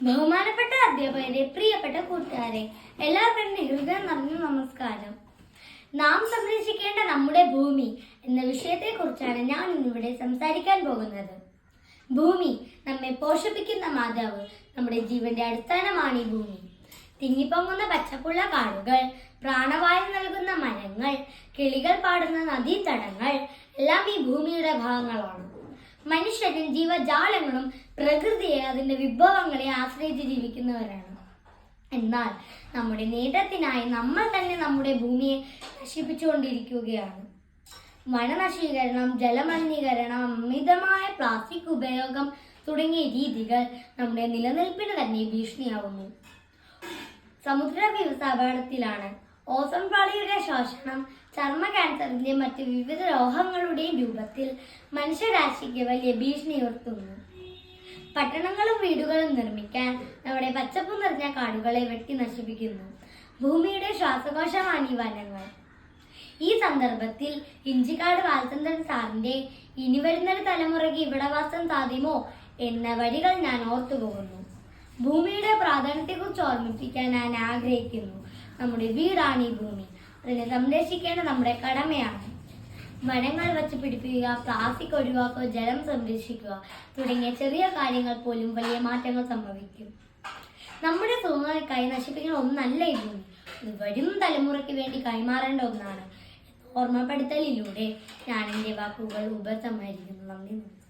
ബഹുമാനപ്പെട്ട അധ്യാപകരെ, പ്രിയപ്പെട്ട കൂട്ടുകാരെ, എല്ലാവർക്കും ഹൃദയം നിറഞ്ഞ നമസ്കാരം. നാം സംരക്ഷിക്കേണ്ട നമ്മുടെ ഭൂമി എന്ന വിഷയത്തെക്കുറിച്ചാണ് ഞാൻ ഇന്നിവിടെ സംസാരിക്കാൻ പോകുന്നത്. ഭൂമി നമ്മെ പോഷിപ്പിക്കുന്ന മാതാവ്. നമ്മുടെ ജീവന്റെ അടിസ്ഥാനമാണ് ഈ ഭൂമി. തിങ്ങിപ്പൊങ്ങുന്ന പച്ചപ്പുള്ള കാടുകൾ, പ്രാണവായു നൽകുന്ന മരങ്ങൾ, കിളികൾ പാടുന്ന നദീതടങ്ങൾ എല്ലാം ഈ ഭൂമിയുടെ ഭാഗങ്ങളാണ്. മനുഷ്യരും ജീവജാലങ്ങളും പ്രകൃതിയെ അതിന്റെ വിഭവങ്ങളെ ആശ്രയിച്ച് ജീവിക്കുന്നവരാണ്. എന്നാൽ നമ്മുടെ നേട്ടത്തിനായി നമ്മൾ തന്നെ നമ്മുടെ ഭൂമിയെ നശിപ്പിച്ചുകൊണ്ടിരിക്കുകയാണ്. വനനശീകരണം, ജലമലിനീകരണം, അമിതമായ പ്ലാസ്റ്റിക് ഉപയോഗം തുടങ്ങിയ രീതികൾ നമ്മുടെ നിലനിൽപ്പിന് തന്നെ ഭീഷണിയാവുന്നു. സമുദ്ര വ്യവസ്ഥ അപകടത്തിലാണ്. ഓസോൺ പാളിയുടെ ശോഷണം ചർമ്മ ക്യാൻസറിന്റെ മറ്റ് വിവിധ രോഗങ്ങളുടെയും രൂപത്തിൽ മനുഷ്യരാശിക്ക് വലിയ ഭീഷണി ഉയർത്തുന്നു. പട്ടണങ്ങളും വീടുകളും നിർമ്മിക്കാൻ നമ്മുടെ പച്ചപ്പ് നിറഞ്ഞ കാടുകളെ വെട്ടി നശിപ്പിക്കുന്നു. ഭൂമിയുടെ ശ്വാസകോശമാണ് ഈ വനങ്ങൾ. ഈ സന്ദർഭത്തിൽ ഇഞ്ചിക്കാട് ബാലചന്ദ്രൻ സാറിന്റെ "ഇനി വരുന്നൊരു തലമുറയ്ക്ക് ഇവിടെ വാസം സാധ്യമോ" എന്ന വരികൾ ഞാൻ ഓർത്തുപോകുന്നു. ഭൂമിയുടെ പ്രാധാന്യത്തെക്കുറിച്ച് ഓർമ്മിപ്പിക്കാൻ ഞാൻ ആഗ്രഹിക്കുന്നു. നമ്മുടെ വീടാണ് ഈ ഭൂമി. അതിനെ സംരക്ഷിക്കേണ്ടത് നമ്മുടെ കടമയാണ്. മരങ്ങൾ വച്ച് പിടിപ്പിക്കുക, പ്ലാസ്റ്റിക് ഒഴിവാക്കുക, ജലം സംരക്ഷിക്കുക തുടങ്ങിയ ചെറിയ കാര്യങ്ങൾ പോലും വലിയ മാറ്റങ്ങൾ സംഭവിക്കും. നമ്മുടെ സുഖങ്ങൾക്കായി നശിപ്പിക്കുന്ന ഒന്നല്ല ഈ ഭൂമി. ഇത് വരും തലമുറയ്ക്ക് വേണ്ടി കൈമാറേണ്ട ഒന്നാണ്. ഓർമ്മപ്പെടുത്തലിലൂടെ ഞാൻ എൻ്റെ വാക്കുകൾ ഉപസംഹരിക്കുന്നു. നന്ദി.